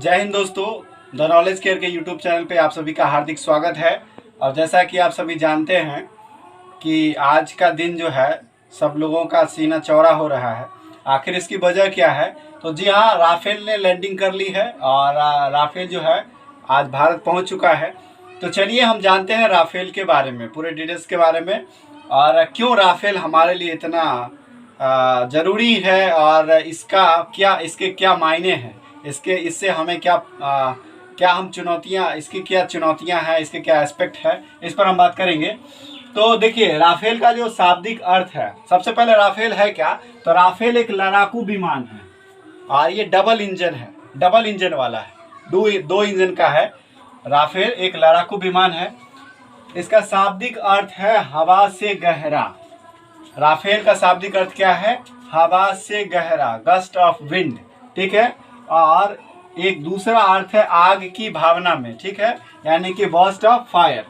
जय हिंद दोस्तों, the knowledge care के यूट्यूब चैनल पे आप सभी का हार्दिक स्वागत है। और जैसा कि आप सभी जानते हैं कि आज का दिन जो है सब लोगों का सीना चौड़ा हो रहा है। आखिर इसकी वजह क्या है? तो जी हाँ, राफेल ने लैंडिंग कर ली है और राफेल जो है आज भारत पहुंच चुका है। तो चलिए हम जानते हैं राफेल के बारे में, पूरे डिटेल्स के बारे में, और क्यों राफेल हमारे लिए इतना ज़रूरी है और इसके क्या मायने हैं, इससे हमें क्या हम चुनौतियां, इसकी क्या चुनौतियां हैं, इसके क्या एस्पेक्ट है, इस पर हम बात करेंगे। तो देखिए, राफेल का जो शाब्दिक अर्थ है, सबसे पहले राफेल है क्या? तो राफेल एक लड़ाकू विमान है और ये डबल इंजन है, डबल इंजन वाला है, दो इंजन का है। राफेल एक लड़ाकू विमान है। इसका शाब्दिक अर्थ है हवा से गहरा। राफेल का शाब्दिक अर्थ क्या है? हवा से गहरा, गस्ट ऑफ विंड, ठीक है। और एक दूसरा अर्थ है आग की भावना में, ठीक है, यानी कि बर्स्ट ऑफ फायर।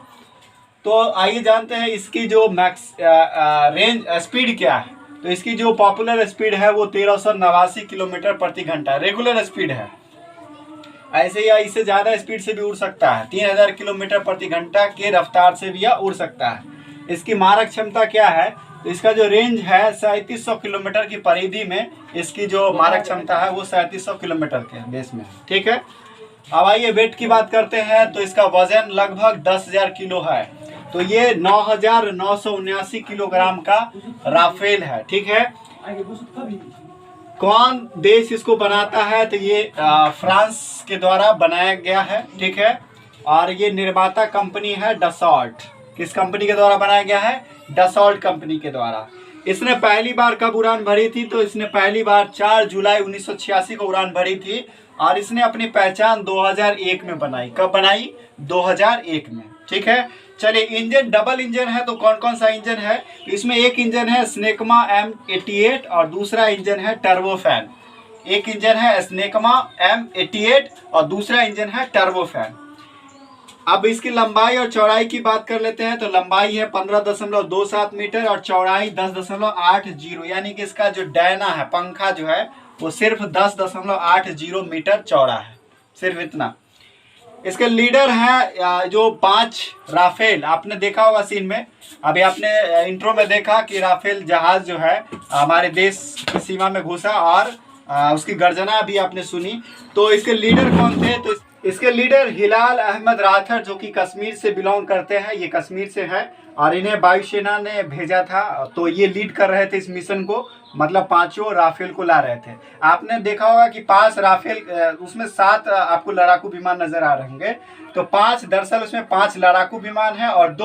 तो आइए जानते हैं इसकी जो मैक्स रेंज स्पीड क्या है। तो इसकी जो पॉपुलर स्पीड है वो 1389 किलोमीटर प्रति घंटा रेगुलर स्पीड है। ऐसे या इससे ज़्यादा स्पीड से भी उड़ सकता है, 3000 किलोमीटर प्रति घंटा के रफ्तार से भी यह उड़ सकता है। इसकी मारक क्षमता क्या है? तो इसका जो रेंज है 3700 किलोमीटर की परिधि में इसकी जो मारक क्षमता है वो 3700 किलोमीटर के बेस में, ठीक है। अब आइए वेट की बात करते हैं। तो इसका वजन लगभग 10,000 किलो है। तो ये 9,979 किलोग्राम का राफेल है, ठीक है। कौन देश इसको बनाता है? तो ये फ्रांस के द्वारा बनाया गया है, ठीक है। और ये निर्माता कंपनी है डसॉल्ट। किस कंपनी के द्वारा बनाया गया है? डसॉल्ट कंपनी के द्वारा। इसने पहली बार कब उड़ान भरी थी? तो इसने पहली बार 4 जुलाई 1986 को उड़ान भरी थी और इसने अपनी पहचान 2001 में बनाई। कब बनाई? 2001 में, ठीक है। चलिए, इंजन डबल इंजन है तो कौन कौन सा इंजन है? इसमें एक इंजन है स्नेकमा M88 और दूसरा इंजन है टर्बोफैन। एक इंजन है स्नेकमा M88 और दूसरा इंजन है टर्बोफैन। अब इसकी लंबाई और चौड़ाई की बात कर लेते हैं। तो लंबाई है 15.27 मीटर और चौड़ाई 10.80, यानी कि इसका जो डायना है, पंखा जो है वो सिर्फ 10.80 मीटर चौड़ा है, सिर्फ इतना। इसके लीडर हैं जो 5 राफेल, आपने देखा होगा सीन में, अभी आपने इंट्रो में देखा कि राफेल जहाज जो है हमारे देश की सीमा में घुसा और उसकी गर्जना भी आपने सुनी। तो इसके लीडर कौन थे? तो इसके लीडर हिलाल अहमद राथर, जो कि कश्मीर से बिलोंग करते हैं, ये कश्मीर से है और इन्हें वायुसेना ने भेजा था। तो ये लीड कर रहे थे इस मिशन को, मतलब 5 राफेल को ला रहे थे। आपने देखा होगा कि 5 राफेल, उसमें 7 आपको लड़ाकू विमान नजर आ रहे होंगे। तो 5 दरअसल उसमें 5 लड़ाकू विमान है और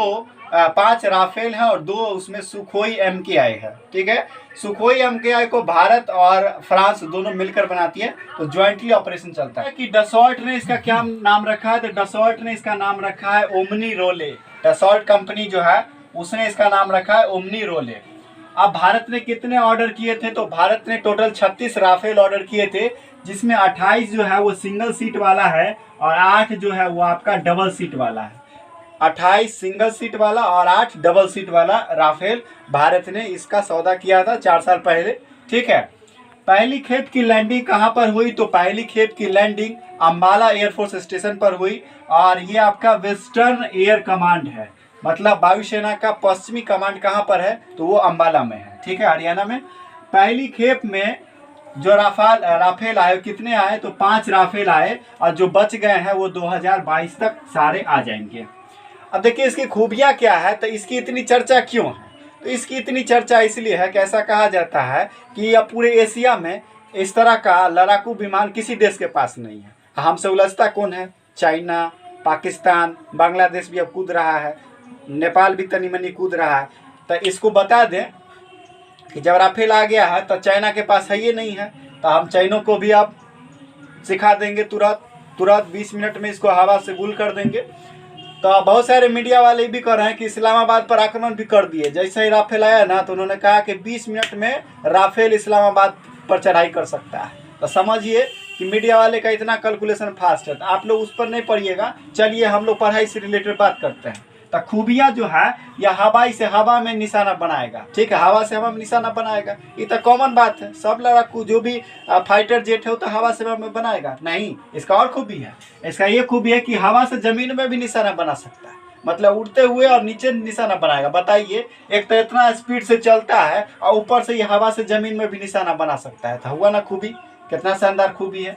5 राफेल है और 2 उसमें सुखोई MKI है, ठीक है। सुखोई MKI को भारत और फ्रांस दोनों मिलकर बनाती है, तो ज्वाइंटली ऑपरेशन चलता है। कि डसॉल्ट ने इसका क्या नाम रखा है? तो डसॉल्ट ने इसका नाम रखा है ओमनी रोले। डसॉल्ट कंपनी जो है उसने इसका नाम रखा है ओमनी रोले। अब भारत ने कितने ऑर्डर किए थे? तो भारत ने टोटल 36 राफेल ऑर्डर किए थे, जिसमें 28 जो है वो सिंगल सीट वाला है और 8 जो है वो आपका डबल सीट वाला है। 28 सिंगल सीट वाला और 8 डबल सीट वाला राफेल भारत ने इसका सौदा किया था 4 साल पहले, ठीक है। पहली खेप की लैंडिंग कहाँ पर हुई? तो पहली खेप की लैंडिंग अंबाला एयरफोर्स स्टेशन पर हुई और ये आपका वेस्टर्न एयर कमांड है, मतलब वायुसेना का पश्चिमी कमांड कहाँ पर है? तो वो अंबाला में है, ठीक है, हरियाणा में। पहली खेप में जो राफेल आए, कितने आए? तो 5 राफेल आए और जो बच गए हैं वो 2022 तक सारे आ जाएंगे। अब देखिए इसकी खूबियाँ क्या है, तो इसकी इतनी चर्चा क्यों है? तो इसकी इतनी चर्चा इसलिए है कि ऐसा कहा जाता है कि अब पूरे एशिया में इस तरह का लड़ाकू विमान किसी देश के पास नहीं है। हमसे उलझता कौन है? चाइना, पाकिस्तान, बांग्लादेश भी अब कूद रहा है, नेपाल भी तनी मनी कूद रहा है। तो इसको बता दें कि जब राफेल आ गया है तो चाइना के पास है ये नहीं है, तो हम चाइनों को भी अब सिखा देंगे, तुरंत 20 मिनट में इसको हवा से गुल कर देंगे। तो बहुत सारे मीडिया वाले भी कर रहे हैं कि इस्लामाबाद पर आक्रमण भी कर दिए। जैसे ही राफेल आया ना तो उन्होंने कहा कि 20 मिनट में राफेल इस्लामाबाद पर चढ़ाई कर सकता है। तो समझिए कि मीडिया वाले का इतना कैलकुलेशन फास्ट है। तो आप लोग उस पर नहीं पढ़िएगा। चलिए हम लोग पढ़ाई से रिलेटेड बात करते हैं। तो खूबियाँ जो है यह हवाई से हवा में निशाना बनाएगा, ठीक है, हवा से हवा में निशाना बनाएगा। ये तो कॉमन बात है, सब लड़ाकू जो भी फाइटर जेट है वो तो हवा से हवा में बनाएगा नहीं। इसका और खूबी है, इसका ये खूबी है कि हवा से जमीन में भी निशाना बना सकता है, मतलब उड़ते हुए और नीचे निशाना बनाएगा। बताइए, एक तो इतना स्पीड से चलता है और ऊपर से ये हवा से जमीन में भी निशाना बना सकता है, तो हुआ ना खूबी, कितना शानदार खूबी है।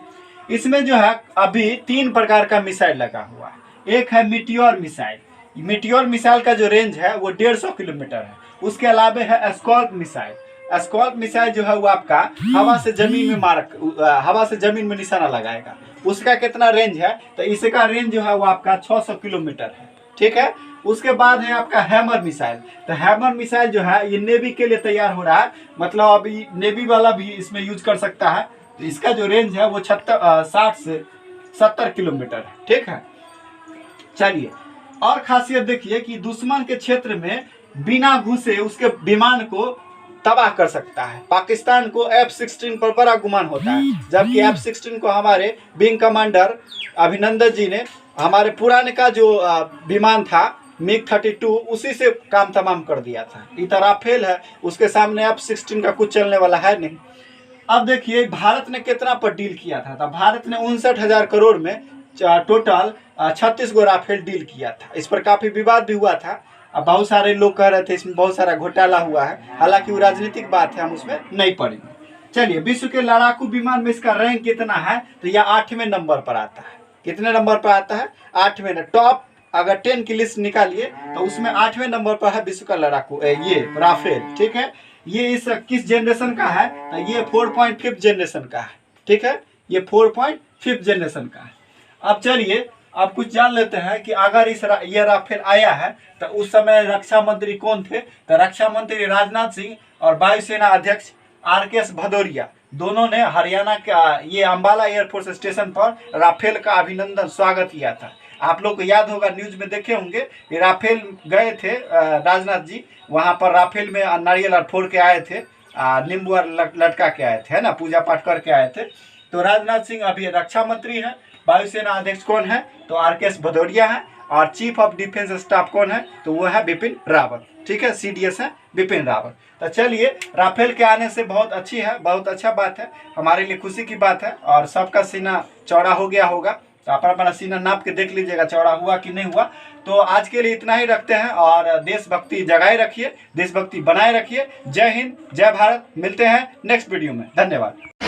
इसमें जो है अभी 3 प्रकार का मिसाइल लगा हुआ है। एक है मीटियोर मिसाइल, मीटियोर मिसाइल का जो रेंज है वो 150 किलोमीटर है। उसके अलावा है स्कॉल्प मिसाइल, स्कॉल्प मिसाइल जो है वो आपका हवा से जमीन में निशाना लगाएगा। उसका कितना रेंज है, तो इसका रेंज जो है वो आपका 600 किलोमीटर है, ठीक है। उसके बाद है आपका हैमर मिसाइल, तो हैमर मिसाइल जो है ये नेवी के लिए तैयार हो रहा है, मतलब अभी नेवी वाला भी इसमें यूज कर सकता है। तो इसका जो रेंज है वो 60 से 70 किलोमीटर है, ठीक है। चलिए, और खासियत देखिए कि दुश्मन के क्षेत्र में बिना घुसे उसके विमान को तबाह कर सकता है। पाकिस्तान को F-16 पर बड़ा गुमान होता है, जबकि F-16 को हमारे विंग कमांडर अभिनंदन जी ने हमारे पुराने का जो विमान था MiG-32 उसी से काम तमाम कर दिया था। इतना राफेल है, उसके सामने F-16 का कुछ चलने वाला है नहीं। अब देखिए भारत ने कितना पर डील किया था, तो भारत ने 59,000 करोड़ में टोटल 36 गो राफेल डील किया था। इस पर काफी विवाद भी हुआ था। अब बहुत सारे लोग कह रहे थे इसमें बहुत सारा घोटाला हुआ है, हालांकि वो राजनीतिक बात है, हम उसमें नहीं पड़ेंगे। चलिए, विश्व के लड़ाकू विमान में इसका रैंक कितना है, तो यह 8वें नंबर पर आता है। कितने नंबर पर आता है, 8वें। टॉप अगर 10 की लिस्ट निकालिए तो उसमें 8वें नंबर पर है विश्व का लड़ाकू ये राफेल, ठीक है। ये इस किस जनरेशन का है, तो ये 4.5 जनरेशन का है, ठीक है, ये 4.5 जनरेशन का है। अब चलिए, अब कुछ जान लेते हैं कि अगर ये राफेल आया है तो उस समय रक्षा मंत्री कौन थे, तो रक्षा मंत्री राजनाथ सिंह और वायुसेना अध्यक्ष RKS भदौरिया दोनों ने हरियाणा का ये अंबाला एयरफोर्स स्टेशन पर राफेल का अभिनंदन स्वागत किया था। आप लोग को याद होगा, न्यूज में देखे होंगे, ये राफेल गए थे राजनाथ जी, वहां पर राफेल में नारियल और फोड़ के आए थे, नींबू लटका के आए थे, है ना, पूजा पाठ करके आए थे। तो राजनाथ सिंह अभी रक्षा मंत्री है। वायुसेना अध्यक्ष कौन है, तो RKS भदौरिया है। और चीफ ऑफ डिफेंस स्टाफ कौन है, तो वो है बिपिन रावत, ठीक है, CDS है बिपिन रावत। तो चलिए, राफेल के आने से बहुत अच्छी है, बहुत अच्छा बात है, हमारे लिए खुशी की बात है। और सबका सीना चौड़ा हो गया होगा, तो अपना अपना सीना नाप के देख लीजिएगा चौड़ा हुआ कि नहीं हुआ। तो आज के लिए इतना ही रखते हैं, और देशभक्ति जगाए रखिए, देशभक्ति बनाए रखिए। जय हिंद, जय भारत। मिलते हैं नेक्स्ट वीडियो में, धन्यवाद।